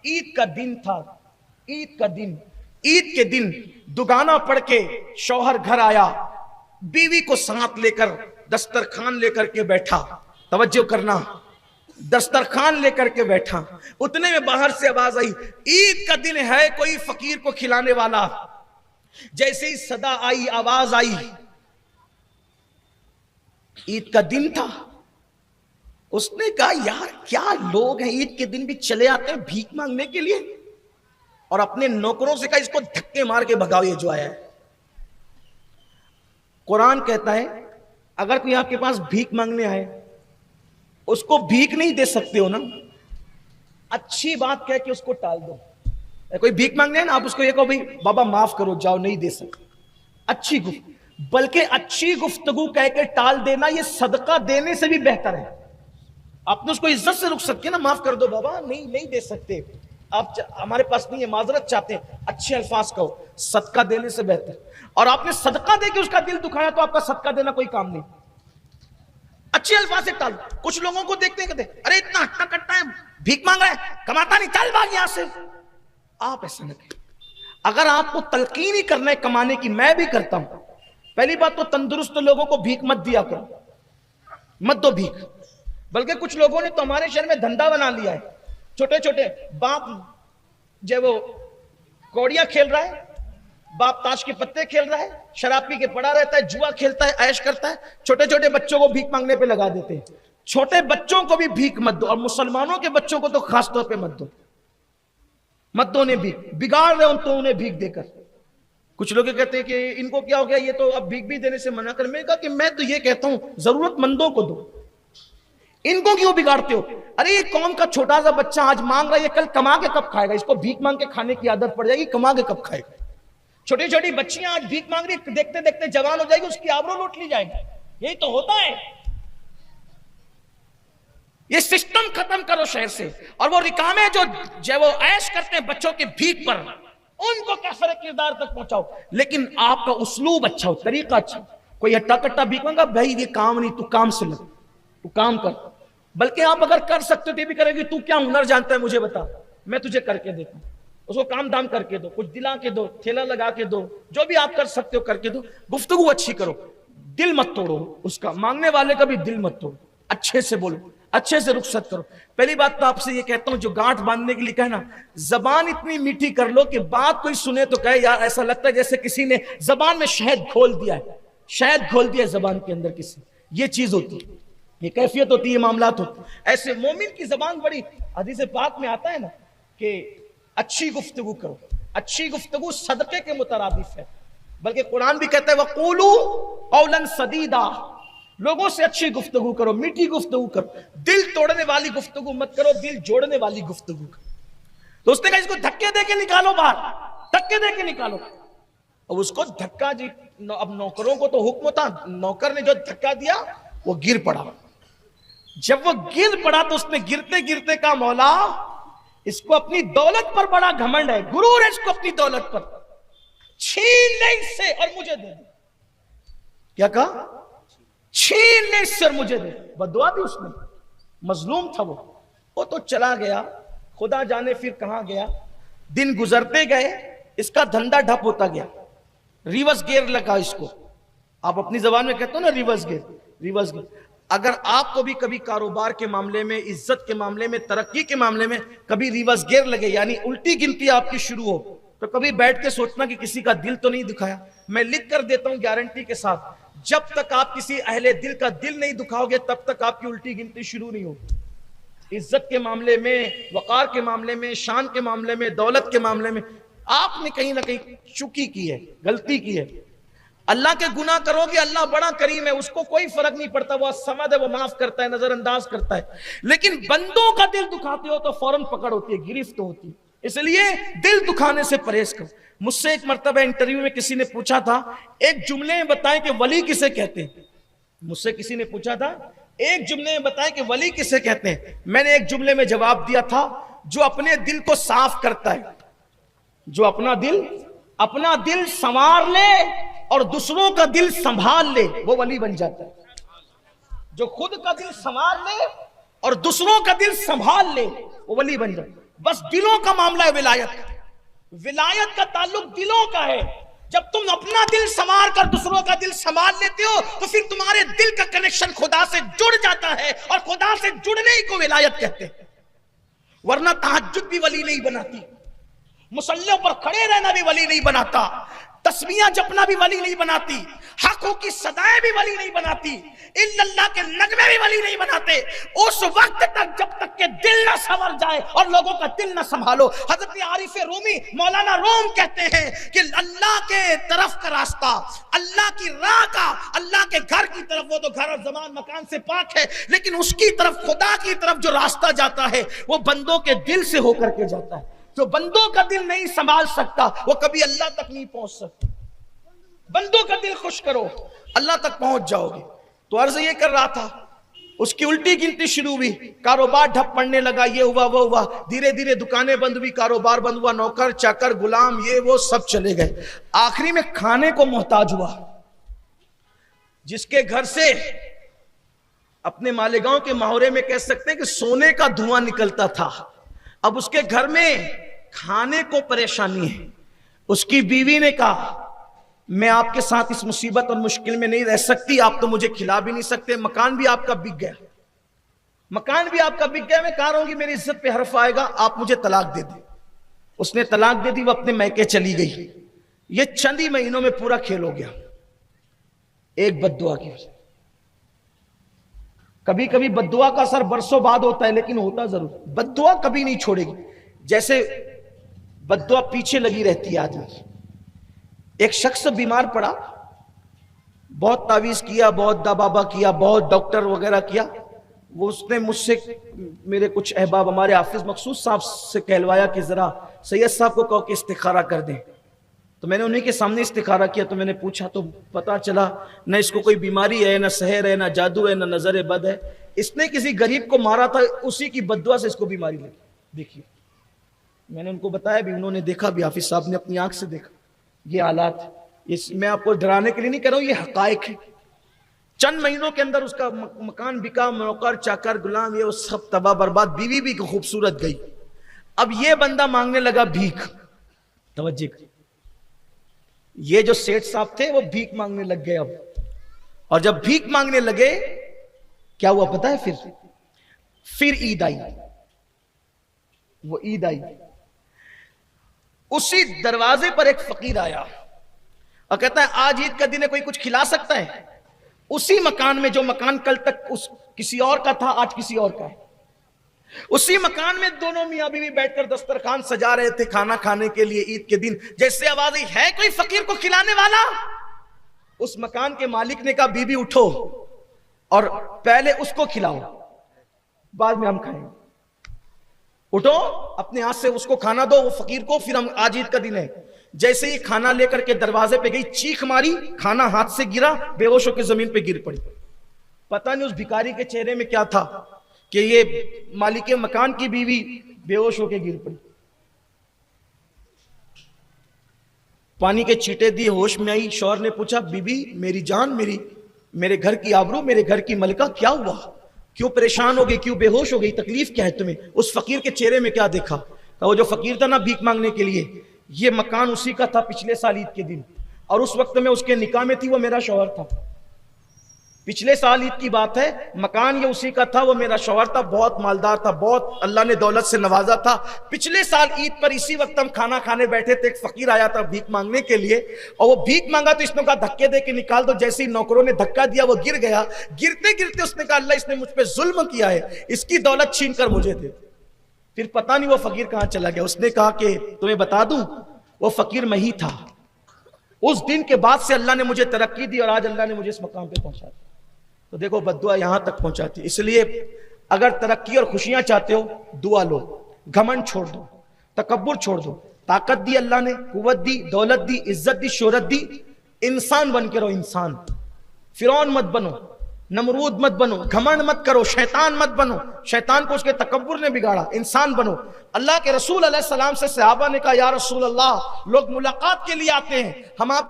عید کا دن تھا، عید کے دن دگانا پڑھ کے شوہر گھر آیا، بیوی کو ساتھ لے کر دسترخوان لے کر کے بیٹھا، توجہ کرنا، دسترخوان لے کر کے بیٹھا، اتنے میں باہر سے آواز آئی، عید کا دن ہے کوئی فقیر کو کھلانے والا؟ جیسے ہی صدا آئی، آواز آئی، عید کا دن تھا، اس نے کہا یار کیا لوگ ہیں، عید کے دن بھی چلے آتے ہیں بھیک مانگنے کے لیے، اور اپنے نوکروں سے کہا اس کو دھکے مار کے بھگاؤ یہ جو آیا ہے۔ قرآن کہتا ہے اگر کوئی آپ کے پاس بھیک مانگنے آئے، اس کو بھیک نہیں دے سکتے ہو نا، اچھی بات کہہ کے اس کو ٹال دو۔ کوئی بھیک مانگنے ہے نا، آپ اس کو یہ کہو بھائی بابا معاف کرو، جاؤ نہیں دے سکتے، اچھی بلکہ اچھی گفتگو کہہ کے ٹال دینا یہ صدقہ دینے سے بھی بہتر ہے۔ آپ نے اس کو عزت سے رک سکتے ہیں نا، معاف کر دو بابا، نہیں دے سکتے، آپ ہمارے پاس نہیں ہے، معذرت چاہتے ہیں، اچھے الفاظ کہو، صدقہ دینے سے بہتر۔ اور آپ نے صدقہ دے کے اس کا دل دکھایا تو آپ کا صدقہ دینا کوئی کام نہیں، اچھے الفاظ سے ٹال۔ کچھ لوگوں کو دیکھتے ہیں کہتے ہیں ارے اتنا ہٹا کٹا ہے، بھیک مانگ رہا ہے، کماتا نہیں، چل بھاگ یہاں سے۔ آپ ایسا نہ کریں۔ اگر آپ کو تلقین ہی کرنا ہے کمانے کی، میں بھی کرتا ہوں، پہلی بات تو تندرست لوگوں کو بھیک مت دیا کرو، مت دو بھیک۔ بلکہ کچھ لوگوں نے تو ہمارے شہر میں دھندا بنا لیا ہے، چھوٹے چھوٹے باپ جو وہ کوڑیاں کھیل رہا ہے، باپ تاش کے پتے کھیل رہا ہے، شراب پی کے پڑا رہتا ہے، جوا کھیلتا ہے، عیش کرتا ہے، چھوٹے چھوٹے بچوں کو بھیک مانگنے پہ لگا دیتے ہیں۔ چھوٹے بچوں کو بھی بھیک مت دو، اور مسلمانوں کے بچوں کو تو خاص طور پہ مت دو، مت دو انہیں بھیک، بگاڑ رہے ہو تو انہیں بھیک دے کر۔ کچھ لوگ کہتے ہیں کہ ان کو کیا ہو گیا، یہ تو اب بھیک بھی دینے سے منع کر۔ میں نے کہا کہ میں تو یہ کہتا ہوں ضرورت مندوں کو دو، ان کو کیوں بگاڑتے ہو؟ ارے یہ قوم کا چھوٹا سا بچہ آج مانگ رہا ہے، یہ کل کما کے کب کھائے گا؟ اس کو بھیک مانگ کے کھانے کی عادت پڑ جائے گی، کما کے کب کھائے گا؟ چھوٹی چھوٹی بچیاں آج بھیک مانگ رہی، دیکھتے دیکھتے جوان ہو جائے گی، اس کی آبرو لوٹ لی جائے گی۔ یہی تو ہوتا ہے۔ یہ سسٹم ختم کرو شہر سے۔ اور وہ رکامے جو وہ عیش کرتے ہیں بچوں کے بھیک پر، ان کو کیفر کردار تک پہنچاؤ، لیکن آپ کا اسلوب اچھا ہو، طریقہ اچھا ہو۔ کوئی ہٹا کٹا بھیک مانگا، بھائی یہ کام نہیں، تو کام سے لگ، تو کام کر۔ بلکہ آپ اگر کر سکتے ہو تو بھی کرے گی، تو کیا ہنر جانتا ہے مجھے بتا، میں تجھے کر کے دیتا ہوں۔ اس کو کام دام کر کے دو، کچھ دلا کے دو، ٹھیلا لگا کے دو، جو بھی آپ کر سکتے ہو کر کے دو۔ گفتگو اچھی کرو، دل مت توڑو اس کا، مانگنے والے کا بھی دل مت توڑو، اچھے سے بولو، اچھے سے رخصت کرو۔ پہلی بات تو آپ سے یہ کہتا ہوں، جو گانٹھ باندھنے کے لیے کہنا، زبان اتنی میٹھی کر لو کہ بات کوئی سنے تو کہے یار ایسا لگتا ہے جیسے کسی نے زبان میں شہد گھول دیا ہے، شہد گھول دیا ہے زبان کے اندر کسی۔ یہ چیز ہوتی ہے، یہ کیفیت ہوتی ہے، یہ معاملات ہوتے ہیں۔ ایسے مومن کی زبان بڑی، حدیث پاک میں آتا ہے نا کہ اچھی گفتگو کرو، اچھی گفتگو صدقے کے مترادف ہے۔ بلکہ قرآن بھی کہتا ہے وَقُولُوا قَوْلًا سَدِيدًا، لوگوں سے اچھی گفتگو کرو، میٹھی گفتگو کرو، دل توڑنے والی گفتگو مت کرو، دل جوڑنے والی گفتگو کرو۔ تو اس نے کہا اس کو دھکے دے کے نکالو باہر، دھکے دے کے نکالو۔ اب اس کو دھکا جی، اب نوکروں کو تو حکم تھا، نوکر نے جو دھکا دیا وہ گر پڑا۔ جب وہ گر پڑا تو اس نے گرتے گرتے کہا مولا اس کو اپنی دولت پر بڑا گھمنڈ ہے، غرور ہے اس کو اپنی دولت پر، چھین لے اس سے اور مجھے دے دے۔ کیا کہا؟ چھین لے اس سے اور مجھے دے۔ بدعا دی اس نے، مظلوم تھا وہ تو چلا گیا، خدا جانے پھر کہاں گیا۔ دن گزرتے گئے، اس کا دھندا ڈھپ ہوتا گیا، ریورس گیئر لگا اس کو۔ آپ اپنی زبان میں کہتے ہو نا ریورس گیئر، ریورس گیئر۔ اگر آپ کو بھی کبھی کاروبار کے معاملے میں، عزت کے معاملے میں، ترقی کے معاملے میں کبھی ریورس گیئر لگے، یعنی الٹی گنتی آپ کی شروع ہو، تو کبھی بیٹھ کے سوچنا کہ کسی کا دل تو نہیں دکھایا۔ میں لکھ کر دیتا ہوں گارنٹی کے ساتھ، جب تک آپ کسی اہل دل کا دل نہیں دکھاؤ گے تب تک آپ کی الٹی گنتی شروع نہیں ہوگی۔ عزت کے معاملے میں، وقار کے معاملے میں، شان کے معاملے میں، دولت کے معاملے میں آپ نے کہیں نہ کہیں چوکی کی ہے، غلطی کی ہے۔ اللہ کے گناہ کرو گے، اللہ بڑا کریم ہے، اس کو کوئی فرق نہیں پڑتا، وہ سمد ہے، وہ معاف کرتا ہے، نظر انداز کرتا ہے۔ لیکن بندوں کا دل دکھاتے ہو تو فوراً پکڑ ہوتی ہے، گرفت ہوتی ہے۔ اس لیے دل دکھانے سے پرہیز کرو۔ مجھ سے ایک مرتبہ انٹرویو میں کسی نے پوچھا تھا ایک جملے میں بتائیں کہ ولی کسے کہتے ہیں۔ مجھ سے کسی نے پوچھا تھا ایک جملے میں بتائیں کہ ولی کسے کہتے ہیں۔ میں نے ایک جملے میں جواب دیا تھا، جو اپنے دل کو صاف کرتا ہے، جو اپنا دل سنوار لے اور دوسروں کا دل سنبھال لے، وہ ولی بن جاتا ہے۔ جو خود کا دل سنوار لے اور دوسروں کا دل سنبھال لے، وہ ولی بن جاتا ہے۔ بس دلوں کا معاملہ ہے ولایت کا تعلق دلوں کا ہے. جب تم اپنا دل سنوار کر دوسروں کا دل سنبھال لیتے ہو تو پھر تمہارے دل کا کنیکشن خدا سے جڑ جاتا ہے, اور خدا سے جڑنے ہی کو ولایت کہتے ہیں. ورنہ تہجد بھی ولی نہیں بناتی, مصلیوں پر کھڑے رہنا بھی ولی نہیں بناتا, تسبیحاں جپنا بھی ولی نہیں بناتی, حقوں کی صدائیں بھی ولی نہیں بناتی, الا اللہ کے نغمے بھی ولی نہیں بناتے. اس وقت تک جب تک کہ دل نہ سنور جائے اور لوگوں کا دل نہ سنبھالو. حضرت عارف رومی مولانا روم کہتے ہیں کہ اللہ کے طرف کا راستہ, اللہ کی راہ کا, اللہ کے گھر کی طرف, وہ تو گھر اور زمان مکان سے پاک ہے, لیکن اس کی طرف, خدا کی طرف جو راستہ جاتا ہے وہ بندوں کے دل سے ہو کر کے جاتا ہے. جو بندوں کا دل نہیں سنبھال سکتا وہ کبھی اللہ تک نہیں پہنچ سکتا. بندوں کا دل خوش کرو, اللہ تک پہنچ جاؤ گے. تو عرض یہ کر رہا تھا, اس کی الٹی گنتی شروع ہوئی, کاروبار ڈھپ پڑنے لگا, یہ ہوا وہ ہوا, دھیرے دھیرے دکانیں بند ہوئی, کاروبار بند ہوا, نوکر چاکر غلام یہ وہ سب چلے گئے. آخری میں کھانے کو محتاج ہوا. جس کے گھر سے اپنے مالیگاؤں کے محاورے میں کہہ سکتے ہیں کہ سونے کا دھواں نکلتا تھا, اب اس کے گھر میں کھانے کو پریشانی ہے. اس کی بیوی نے کہا میں آپ کے ساتھ اس مصیبت اور مشکل میں نہیں رہ سکتی, آپ تو مجھے کھلا بھی نہیں سکتے, مکان بھی آپ کا بک گیا, میں کہا رہا ہوں کہ میری عزت پہ حرف آئے گا, آپ مجھے طلاق دے دیں. اس نے طلاق دے دی, وہ اپنے میکے چلی گئی. یہ چند ہی مہینوں میں پورا کھیل ہو گیا ایک بد دعا کی وجہ. کبھی کبھی بد دعا کا اثر برسوں بعد ہوتا ہے, لیکن ہوتا ضرور. بد دعا کبھی نہیں چھوڑے گی, جیسے بد دعا پیچھے لگی رہتی ہے آدمی کی. ایک شخص بیمار پڑا, بہت تعویذ کیا, بہت دبابا کیا, بہت ڈاکٹر وغیرہ کیا. وہ اس نے مجھ سے, میرے کچھ احباب ہمارے حافظ مقصود صاحب سے کہلوایا کہ ذرا سید صاحب کو کہو کہ استخارہ کر دیں. تو میں نے انہیں کے سامنے استخارہ کیا, تو میں نے پوچھا تو پتا چلا نہ اس کو کوئی بیماری ہے, نہ سحر ہے, نہ جادو ہے, نہ نظر بد ہے. اس نے کسی غریب کو مارا تھا, اسی کی بد دعا سے اس کو بیماری لگی. دیکھیے میں نے ان کو بتایا بھی, انہوں نے دیکھا بھی, حافظ صاحب نے اپنی آنکھ سے دیکھا. یہ حالات, میں آپ کو ڈرانے کے لیے نہیں کہہ رہا ہوں, یہ حقائق ہے. چند مہینوں کے اندر اس کا مکان بکا, نوکر چاکر غلام یہ وہ سب تباہ برباد, بیوی بھی خوبصورت گئی. اب یہ بندہ مانگنے لگا بھیک. توجہ, یہ جو سیٹھ صاحب تھے وہ بھیک مانگنے لگ گئے اب. اور جب بھیک مانگنے لگے کیا ہوا پتا ہے, پھر عید آئی. وہ عید آئی, اسی دروازے پر ایک فقیر آیا اور کہتا ہے آج عید کا دن ہے, کوئی کچھ کھلا سکتا ہے. اسی مکان میں, جو مکان کل تک کسی اور کا تھا آج کسی اور کا ہے, اسی مکان میں دونوں میاں بیوی بیٹھ کر دسترخوان سجا رہے تھے کھانا کھانے کے لیے عید کے دن. جیسے آواز آئی ہے کوئی فقیر کو کھلانے والا. اس مکان کے مالک نے کہا بی بی اٹھو اور پہلے اس کو کھلاؤ, بعد میں ہم کھائیں. اٹھو, اپنے ہاتھ سے اس کو کھانا دو, وہ فقیر کو, پھر ہم, آج عید کا دن ہے. جیسے ہی کھانا لے کر کے دروازے پہ گئی, چیخ ماری, کھانا ہاتھ سے گرا, بے ہوش ہو کے زمین پہ گر پڑی. پتہ نہیں اس بھکاری کے چہرے میں کیا تھا کہ یہ مالک مکان کی بیوی بے ہوش ہو کے گر پڑی. پانی کے چھینٹے دیے, ہوش میں آئی. شوہر نے پوچھا بی بی میری جان, میرے گھر کی آبرو, میرے گھر کی ملکہ, کیا ہوا, کیوں پریشان ہو گئی, کیوں بے ہوش ہو گئی, تکلیف کیا ہے تمہیں؟ اس فقیر کے چہرے میں کیا دیکھا؟ وہ جو فقیر تھا نا بھیک مانگنے کے لیے, یہ مکان اسی کا تھا پچھلے سال عید کے دن, اور اس وقت میں اس کے نکاح میں تھی, وہ میرا شوہر تھا. پچھلے سال عید کی بات ہے, مکان یہ اسی کا تھا, وہ میرا شوہر تھا, بہت مالدار تھا, بہت اللہ نے دولت سے نوازا تھا. پچھلے سال عید پر اسی وقت ہم کھانا کھانے بیٹھے تھے, ایک فقیر آیا تھا بھیک مانگنے کے لیے, اور وہ بھیک مانگا تو اس نے کہا دھکے دے کے نکال دو. جیسے ہی نوکروں نے دھکا دیا وہ گر گیا. گرتے گرتے اس نے کہا اللہ اس نے مجھ پہ ظلم کیا ہے, اس کی دولت چھین کر مجھے دے. پھر پتہ نہیں وہ فقیر کہاں چلا گیا. اس نے کہا کہ تمہیں بتا دوں وہ فقیر میں ہی تھا. اس دن کے بعد سے اللہ نے مجھے ترقی دی, اور آج اللہ نے مجھے اس مقام پہ پہنچا دیا. تو دیکھو بد دعا یہاں تک پہنچاتی. اس لیے اگر ترقی اور خوشیاں چاہتے ہو دعا لو, گھمنڈ چھوڑ دو, تکبر چھوڑ دو. طاقت دی اللہ نے, قوت دی, دولت دی, عزت دی, شہرت دی, انسان بن کے رہو. انسان, فرعون مت بنو, نمرود مت بنو, گھمنڈ مت کرو, شیطان مت بنو. شیطان کو اس کے تکبر نے بگاڑا. انسان بنو. اللہ کے رسول علیہ السلام سے صحابہ نے کہا یا رسول اللہ, لوگ ملاقات کے لیے آتے ہیں, ہم آپ